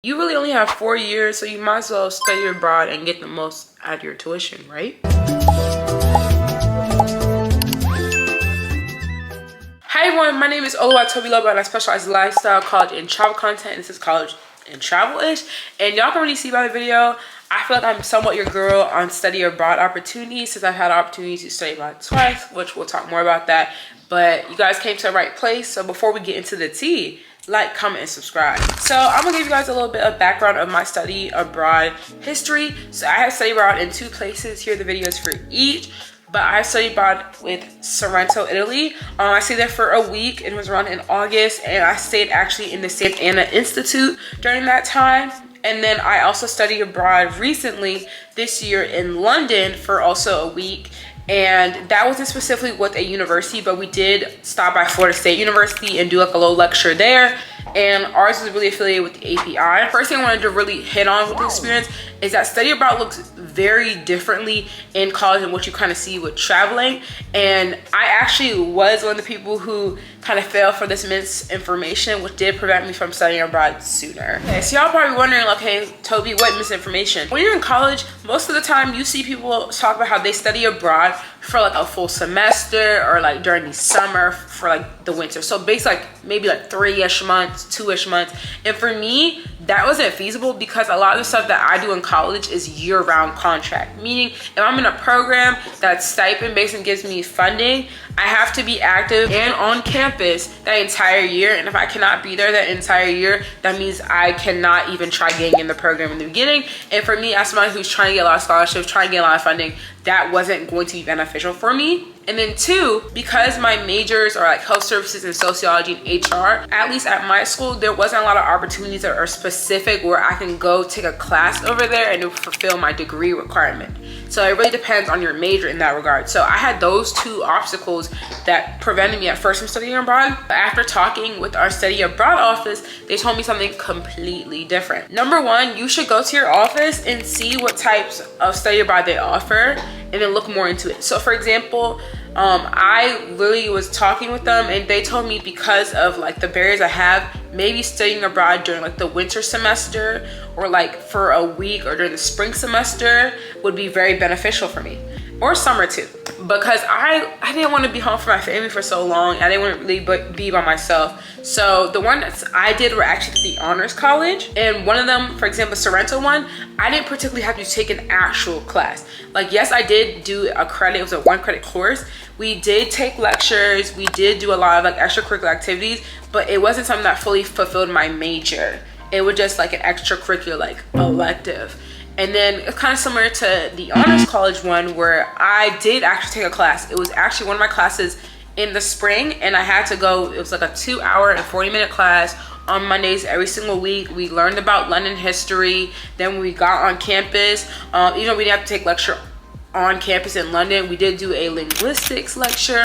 You really only have 4 years, so you might as well study abroad and get the most out of your tuition, right? Hi everyone, my name is Oluwatobiloba and I specialize in lifestyle, college, and travel content. This is college and travel-ish. And y'all can really see by the video, I feel like I'm somewhat your girl on study abroad opportunities, since I've had opportunities to study abroad twice, which we'll talk more about that. But you guys came to the right place. So before we get into the tea, like, comment, and subscribe. So I'm gonna give you guys a little bit of background of my study abroad history. So I have studied abroad in 2 places. Here are the videos for each. But I studied abroad with Sorrento, Italy. I stayed there for a week. It was around in August, and I stayed actually in the St. Anna Institute during that time. And then I also studied abroad recently this year in London for also a week. And that wasn't specifically with a university, but we did stop by Florida State University and do like a little lecture there. And ours was really affiliated with the API. First thing I wanted to really hit on with the experience is that study abroad looks very differently in college than what you kind of see with traveling. And I actually was one of the people who kind of fell for this misinformation, which did prevent me from studying abroad sooner. Okay, so y'all probably wondering, like, hey, Toby, what misinformation? When you're in college, most of the time you see people talk about how they study abroad for like a full semester or like during the summer for like the winter. So basically like maybe like 3-ish months, 2-ish months. And for me, that wasn't feasible because a lot of the stuff that I do in college is year-round contract. Meaning if I'm in a program that's stipend based and gives me funding, I have to be active and on campus that entire year. And if I cannot be there that entire year, that means I cannot even try getting in the program in the beginning. And for me, as somebody who's trying to get a lot of scholarships, trying to get a lot of funding, that wasn't going to be beneficial for me. And then 2, because my majors are like health services and sociology and HR, at least at my school, there wasn't a lot of opportunities that are specific where I can go take a class over there and fulfill my degree requirement. So it really depends on your major in that regard. So I had those 2 obstacles that prevented me at first from studying abroad. But after talking with our study abroad office, they told me something completely different. Number 1, you should go to your office and see what types of study abroad they offer and then look more into it. So for example, I literally was talking with them and they told me because of like the barriers I have, maybe studying abroad during like the winter semester or like for a week or during the spring semester would be very beneficial for me, or summer too, because I didn't want to be home for my family for so long. I didn't want to really be by myself. So the one that I did were actually the honors college, and one of them, for example, Sorrento one, I didn't particularly have to take an actual class. Like, yes, I did do a credit. It was a 1-credit course. We did take lectures. We did do a lot of like extracurricular activities, but it wasn't something that fully fulfilled my major. It was just like an extracurricular like elective. And then it's kind of similar to the honors college one where I did actually take a class. It was actually one of my classes in the spring, and I had to go. It was like a 2-hour and 40-minute class on Mondays every single week. We learned about London history. Then when we got on campus, even though we didn't have to take lecture on campus in London, we did do a linguistics lecture,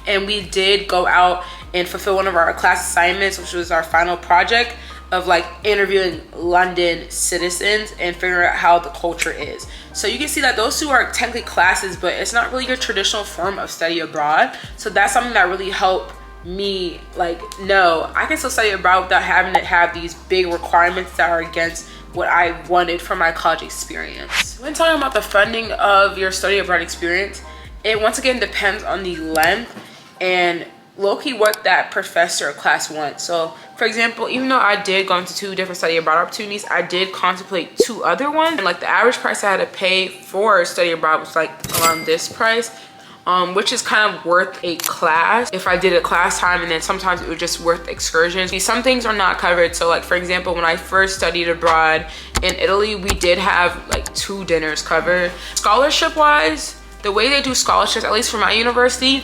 and we did go out and fulfill one of our class assignments, which was our final project of like interviewing London citizens and figuring out how the culture is. So you can see that those 2 are technically classes, but it's not really your traditional form of study abroad. So that's something that really helped me, like, no, I can still study abroad without having to have these big requirements that are against what I wanted from my college experience. When talking about the funding of your study abroad experience, it once again depends on the length and low-key what that professor or class wants. So for example, even though I did go into 2 different study abroad opportunities, I did contemplate 2 other ones, and like the average price I had to pay for study abroad was like around this price, which is kind of worth a class if I did a class time, and then sometimes it was just worth excursions. See, some things are not covered. So like for example, when I first studied abroad in Italy, we did have like 2 dinners covered. Scholarship wise, the way they do scholarships, at least for my university,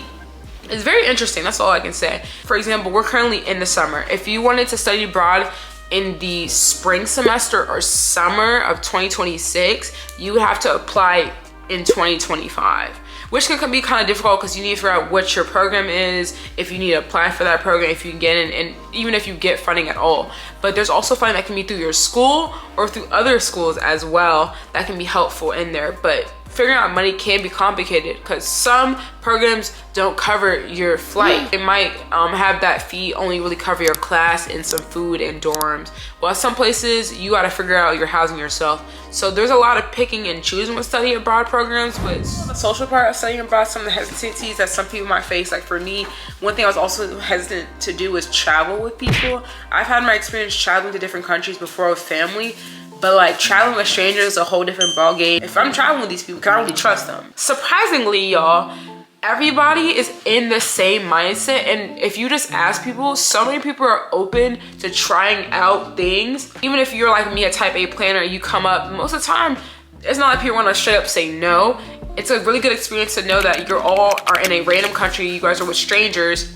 it's very interesting. That's all I can say. For example, we're currently in the summer. If you wanted to study abroad in the spring semester or summer of 2026, you would have to apply in 2025, which can be kind of difficult because you need to figure out what your program is, if you need to apply for that program, if you can get in, and even if you get funding at all. But there's also funding that can be through your school or through other schools as well that can be helpful in there. But figuring out money can be complicated because some programs don't cover your flight. They might have that fee only really cover your class and some food and dorms. While some places you gotta figure out your housing yourself. So there's a lot of picking and choosing with study abroad programs. But the social part of studying abroad, some of the hesitancies that some people might face, like for me, one thing I was also hesitant to do was travel with people. I've had my experience traveling to different countries before with family, but like traveling with strangers is a whole different ballgame. If I'm traveling with these people, can I really trust them? Surprisingly, y'all, everybody is in the same mindset, and if you just ask people, so many people are open to trying out things. Even if you're like me, a type A planner, you come up, most of the time it's not like people want to straight up say no. It's a really good experience to know that you're all are in a random country, you guys are with strangers,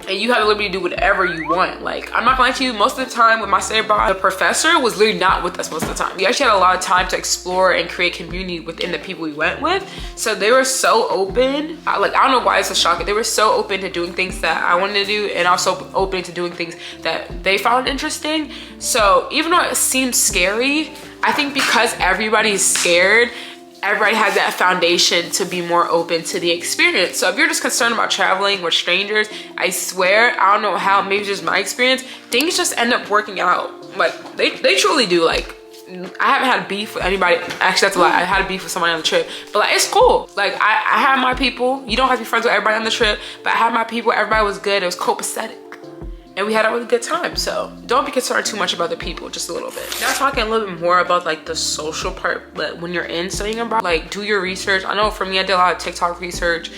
and you have the liberty to do whatever you want. Like, I'm not gonna lie to you, most of the time with my study abroad, the professor was literally not with us most of the time. We actually had a lot of time to explore and create community within the people we went with. So they were so open. I don't know why it's a shock. They were so open to doing things that I wanted to do, and also open to doing things that they found interesting. So even though it seems scary, I think because everybody's scared, everybody has that foundation to be more open to the experience. So if you're just concerned about traveling with strangers, I swear, I don't know how, maybe just my experience, things just end up working out. Like they truly do. Like, I haven't had beef with anybody. Actually, that's a lie. I had a beef with somebody on the trip, but like, it's cool. Like, I had my people. You don't have to be friends with everybody on the trip, but I had my people. Everybody was good. It was copacetic. And we had a really good time. So don't be concerned too much about the people, just a little bit. Now talking a little bit more about like the social part, but when you're in studying abroad, like do your research. I know for me, I did a lot of TikTok research,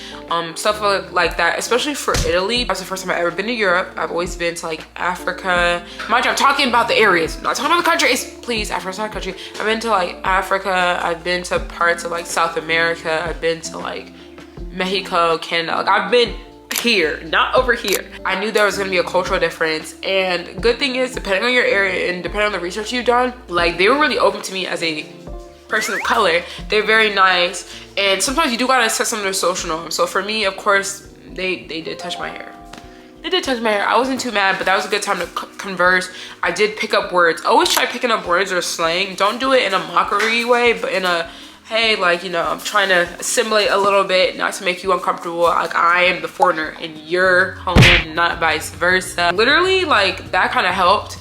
stuff like that, especially for Italy. That was the first time I've ever been to Europe. I've always been to like Africa. Mind you, I'm talking about the areas, I'm not talking about the countries. Please, Africa's not a country. I've been to like Africa. I've been to parts of like South America. I've been to like Mexico, Canada. Like, I've been here, not over here. I knew there was gonna be a cultural difference, and good thing is, depending on your area and depending on the research you've done, like they were really open to me as a person of color. They're very nice, and sometimes you do gotta set some of their social norms. So for me, of course, they did touch my hair. They did touch my hair. I wasn't too mad, but that was a good time to converse. I did pick up words. Always try picking up words or slang. Don't do it in a mockery way, but in a, hey, like, you know, I'm trying to assimilate a little bit, not to make you uncomfortable. Like, I am the foreigner and you're home, not vice versa. Literally, like, that kind of helped.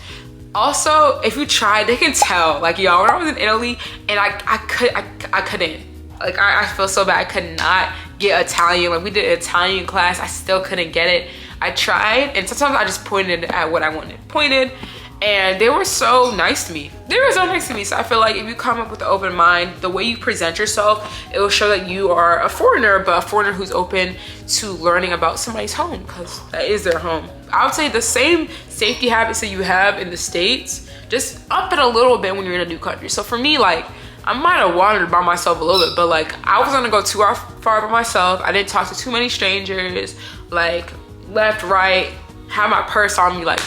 Also, if you try, they can tell. Like, y'all, when I was in Italy and I couldn't. Like, I feel so bad. I could not get Italian. Like, we did an Italian class. I still couldn't get it. I tried, and sometimes I just pointed at what I wanted pointed. And they were so nice to me. They were so nice to me. So I feel like if you come up with an open mind, the way you present yourself, it will show that you are a foreigner, but a foreigner who's open to learning about somebody's home, because that is their home. I would say the same safety habits that you have in the States, just up it a little bit when you're in a new country. So for me, like, I might have wandered by myself a little bit, but like, I wasn't gonna go too far by myself. I didn't talk to too many strangers, like left, right, have my purse on me. Like,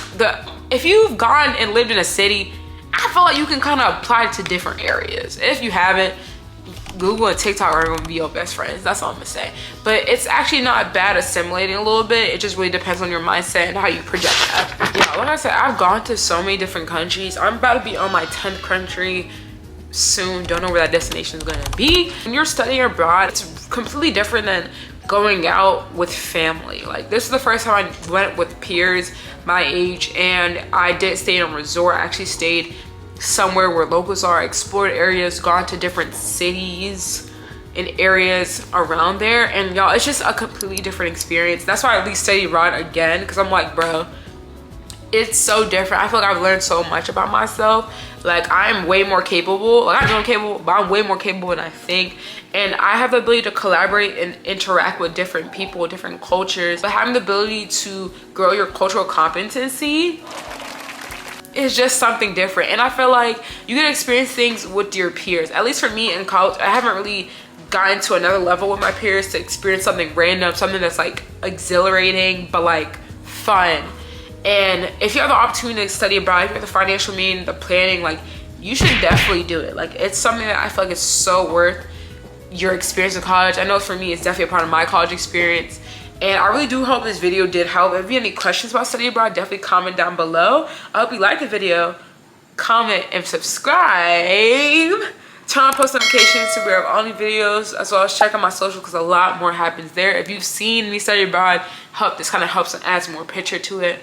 if you've gone and lived in a city, I feel like you can kind of apply it to different areas. If you haven't, Google and TikTok are gonna be your best friends. That's all I'm gonna say. But it's actually not bad assimilating a little bit. It just really depends on your mindset and how you project that. Yeah, like I said, I've gone to so many different countries. I'm about to be on my 10th country soon. Don't know where that destination is gonna be. When you're studying abroad, it's completely different than going out with family. Like, this is the first time I went with peers my age, and I did stay in a resort. I actually stayed somewhere where locals are, explored areas, gone to different cities and areas around there, and y'all, it's just a completely different experience. That's why I at least study abroad again, because I'm like, bro, it's so different. I feel like I've learned so much about myself. Like, I'm way more capable. Like, I know I'm capable, but I'm way more capable than I think. And I have the ability to collaborate and interact with different people, different cultures. But having the ability to grow your cultural competency is just something different. And I feel like you can experience things with your peers. At least for me in college, I haven't really gotten to another level with my peers to experience something random, something that's like exhilarating, but like fun. And if you have the opportunity to study abroad, if you have the financial means, the planning, like, you should definitely do it. Like, it's something that I feel like is so worth your experience in college. I know for me, it's definitely a part of my college experience. And I really do hope this video did help. If you have any questions about study abroad, definitely comment down below. I hope you liked the video. Comment and subscribe Turn on post notifications to be aware of all new videos, as well as check out my social because a lot more happens there. If you've seen me study abroad, this kind of helps and adds more picture to it.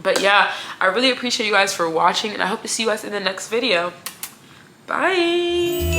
But yeah, I really appreciate you guys for watching, and I hope to see you guys in the next video. Bye.